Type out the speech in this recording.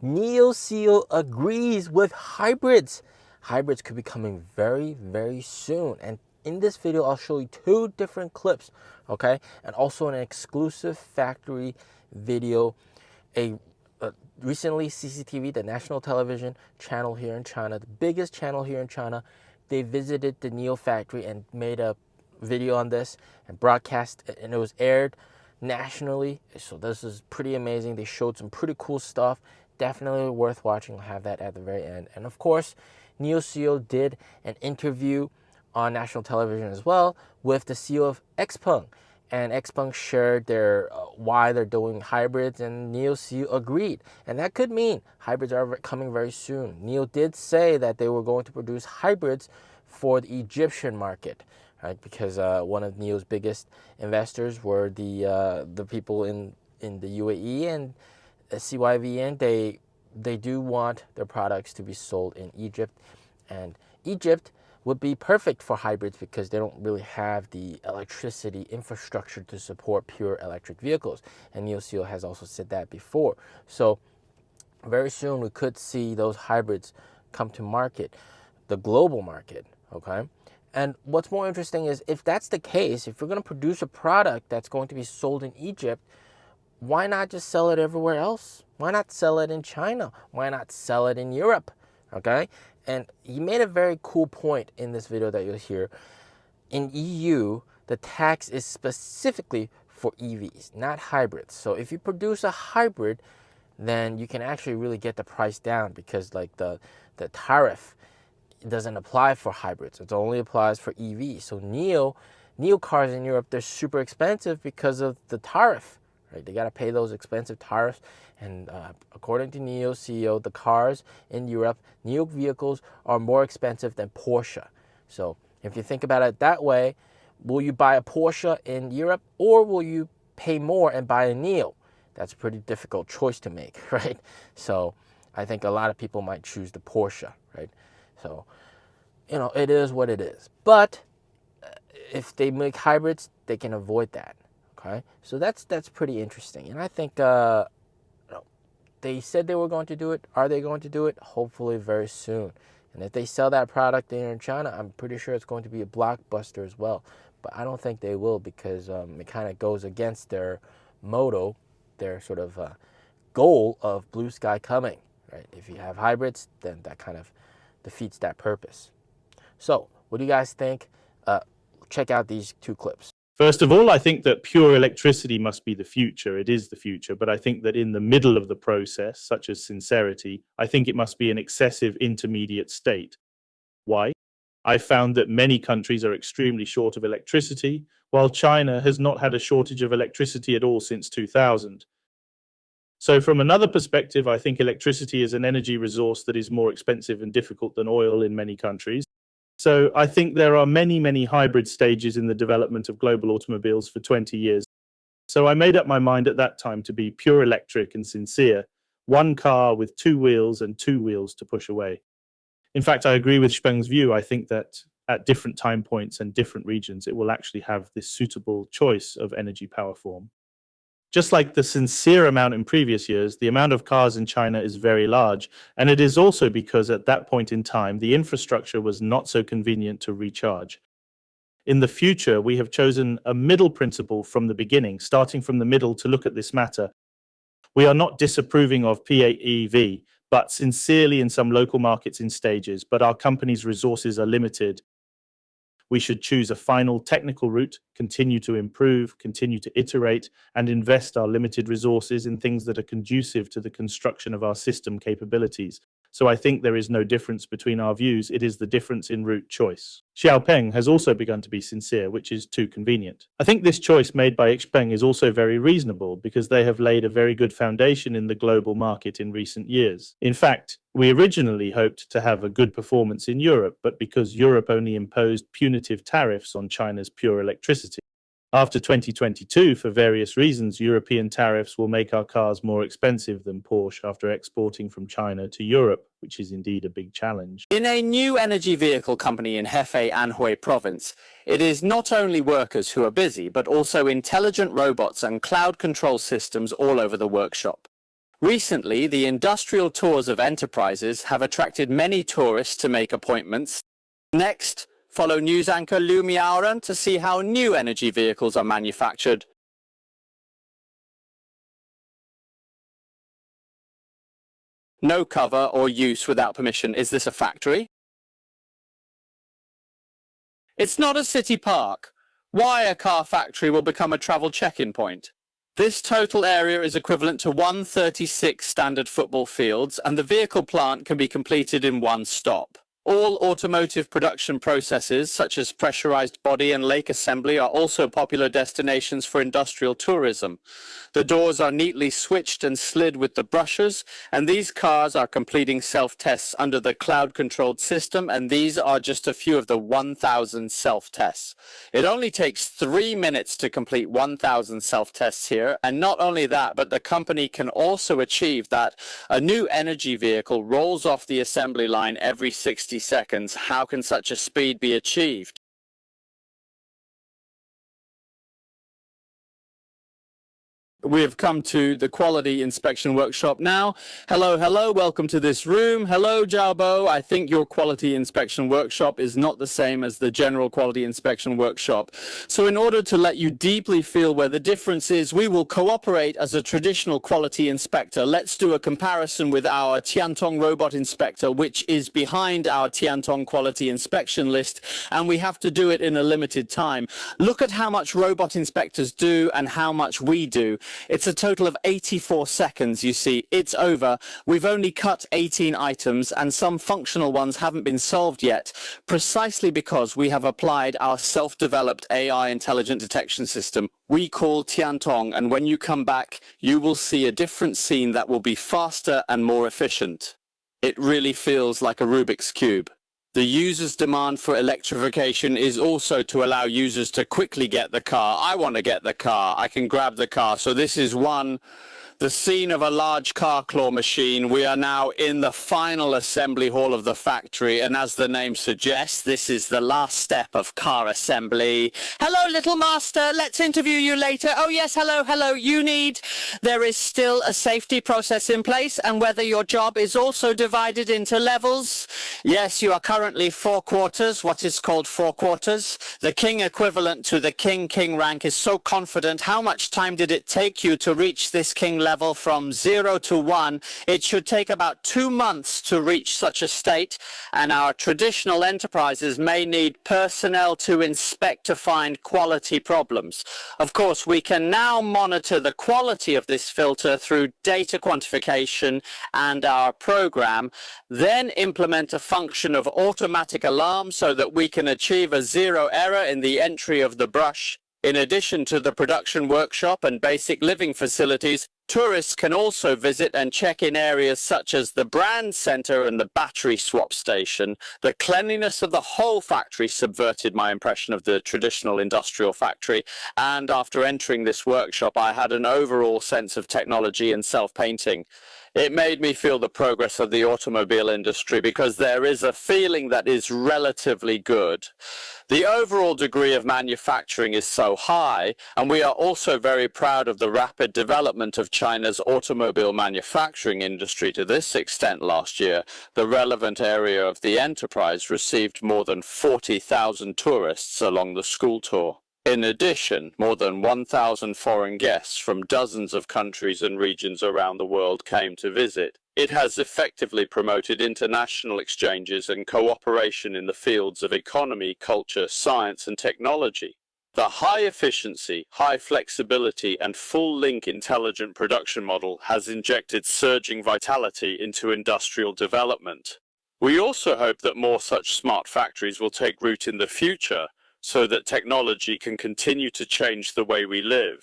NIO agrees with hybrids. Hybrids could be coming very, very soon. And in this video, I'll show you two different clips, okay? And also an exclusive factory video. Recently, CCTV, the national television channel here in China, the biggest channel here in China, they visited the NIO factory and made a video on this and broadcast, and it was aired nationally. So this is pretty amazing. They showed some pretty cool stuff. Definitely worth watching. I'll have that at the very end. And of course, NIO did an interview on national television as well with the CEO of XPeng. And XPeng shared their why they're doing hybrids, and NIO agreed. And that could mean hybrids are coming very soon. NIO did say that they were going to produce hybrids for the Egyptian market, right? Because one of NIO's biggest investors were the people in the UAE and CYVN. They do want their products to be sold in Egypt, and Egypt would be perfect for hybrids because they don't really have the electricity infrastructure to support pure electric vehicles. And NIO has also said that before. So very soon we could see those hybrids come to market, the global market, okay? And what's more interesting is if that's the case, if you're going to produce a product that's going to be sold in Egypt, why not just sell it everywhere else? Why not sell it in China? Why not sell it in Europe? Okay? And he made a very cool point in this video that you'll hear. In EU, the tax is specifically for EVs, not hybrids. So if you produce a hybrid, then you can actually really get the price down because like the tariff doesn't apply for hybrids. It only applies for EVs. So NIO cars in Europe, they're super expensive because of the tariff. Right? They got to pay those expensive tariffs. And according to NIO CEO, the cars in Europe, NIO vehicles are more expensive than Porsche. So if you think about it that way, will you buy a Porsche in Europe or will you pay more and buy a NIO? That's a pretty difficult choice to make, right? So I think a lot of people might choose the Porsche, right? So, you know, it is what it is. But if they make hybrids, they can avoid that. Okay, so that's pretty interesting, and I think they said they were going to do it. Are they going to do it? Hopefully very soon. And if they sell that product there in China, I'm pretty sure it's going to be a blockbuster as well. But I don't think they will because it kind of goes against their motto, their sort of goal of blue sky coming. Right? If you have hybrids, then that kind of defeats that purpose. So, what do you guys think? Check out these two clips. First of all, I think that pure electricity must be the future. It is the future. But I think that in the middle of the process, such as sincerity, I think it must be an excessive intermediate state. Why? I found that many countries are extremely short of electricity, while China has not had a shortage of electricity at all since 2000. So from another perspective, I think electricity is an energy resource that is more expensive and difficult than oil in many countries. So I think there are many, many hybrid stages in the development of global automobiles for 20 years. So I made up my mind at that time to be pure electric and sincere, one car with two wheels and two wheels to push away. In fact, I agree with Xpeng's view. I think that at different time points and different regions, it will actually have this suitable choice of energy power form. Just like the sincere amount in previous years, the amount of cars in China is very large, and it is also because at that point in time, the infrastructure was not so convenient to recharge. In the future, we have chosen a middle principle from the beginning, starting from the middle to look at this matter. We are not disapproving of PHEV, but sincerely in some local markets in stages, but our company's resources are limited. We should choose a final technical route, continue to improve, continue to iterate, and invest our limited resources in things that are conducive to the construction of our system capabilities. So I think there is no difference between our views. It is the difference in route choice. Xiaopeng has also begun to be sincere, which is too convenient. I think this choice made by Xpeng is also very reasonable because they have laid a very good foundation in the global market in recent years. In fact, we originally hoped to have a good performance in Europe, but because Europe only imposed punitive tariffs on China's pure electricity. After 2022, for various reasons, European tariffs will make our cars more expensive than Porsche after exporting from China to Europe, which is indeed a big challenge. In a new energy vehicle company in Hefei, Anhui province, it is not only workers who are busy, but also intelligent robots and cloud control systems all over the workshop. Recently, the industrial tours of enterprises have attracted many tourists to make appointments. Next, follow news anchor Lu Miaoren to see how new energy vehicles are manufactured. No cover or use without permission. Is this a factory? It's not a city park. Why a car factory will become a travel check-in point? This total area is equivalent to 136 standard football fields, and the vehicle plant can be completed in one stop. All automotive production processes, such as pressurized body and lake assembly, are also popular destinations for industrial tourism. The doors are neatly switched and slid with the brushes, and these cars are completing self-tests under the cloud-controlled system, and these are just a few of the 1,000 self-tests. It only takes 3 minutes to complete 1,000 self-tests here, and not only that, but the company can also achieve that a new energy vehicle rolls off the assembly line every 60 seconds. How can such a speed be achieved? We have come to the quality inspection workshop now. Hello, hello, welcome to this room. Hello, Jiaobo. I think your quality inspection workshop is not the same as the general quality inspection workshop. So in order to let you deeply feel where the difference is, we will cooperate as a traditional quality inspector. Let's do a comparison with our Tiantong robot inspector, which is behind our Tiantong quality inspection list, and we have to do it in a limited time. Look at how much robot inspectors do and how much we do. It's a total of 84 seconds, you see. It's over. We've only cut 18 items, and some functional ones haven't been solved yet, precisely because we have applied our self-developed AI intelligent detection system we call Tiantong, and when you come back, you will see a different scene that will be faster and more efficient. It really feels like a Rubik's Cube. The user's demand for electrification is also to allow users to quickly get the car. I want to get the car. I can grab the car. So this is the scene of a large car claw machine. We are now in the final assembly hall of the factory, and as the name suggests, this is the last step of car assembly. Hello, little master. Let's interview you later. Oh yes, hello, hello. There is still a safety process in place, and whether your job is also divided into levels. Yes, you are currently 4 quarters, what is called 4 quarters. The king equivalent to the king rank is so confident. How much time did it take you to reach this king level from 0 to 1? It should take about 2 months to reach such a state, and our traditional enterprises may need personnel to inspect to find quality problems. Of course, we can now monitor the quality of this filter through data quantification and our program, then implement a function of automatic alarm so that we can achieve a 0 error in the entry of the brush. In addition to the production workshop and basic living facilities, tourists can also visit and check in areas such as the brand center and the battery swap station. The cleanliness of the whole factory subverted my impression of the traditional industrial factory, and after entering this workshop, I had an overall sense of technology and self-painting. It made me feel the progress of the automobile industry because there is a feeling that is relatively good. The overall degree of manufacturing is so high, and we are also very proud of the rapid development of China's automobile manufacturing industry to this extent last year. The relevant area of the enterprise received more than 40,000 tourists along the school tour. In addition, more than 1,000 foreign guests from dozens of countries and regions around the world came to visit. It has effectively promoted international exchanges and cooperation in the fields of economy, culture, science, and technology. The high efficiency, high flexibility, and full link intelligent production model has injected surging vitality into industrial development. We also hope that more such smart factories will take root in the future, so that technology can continue to change the way we live.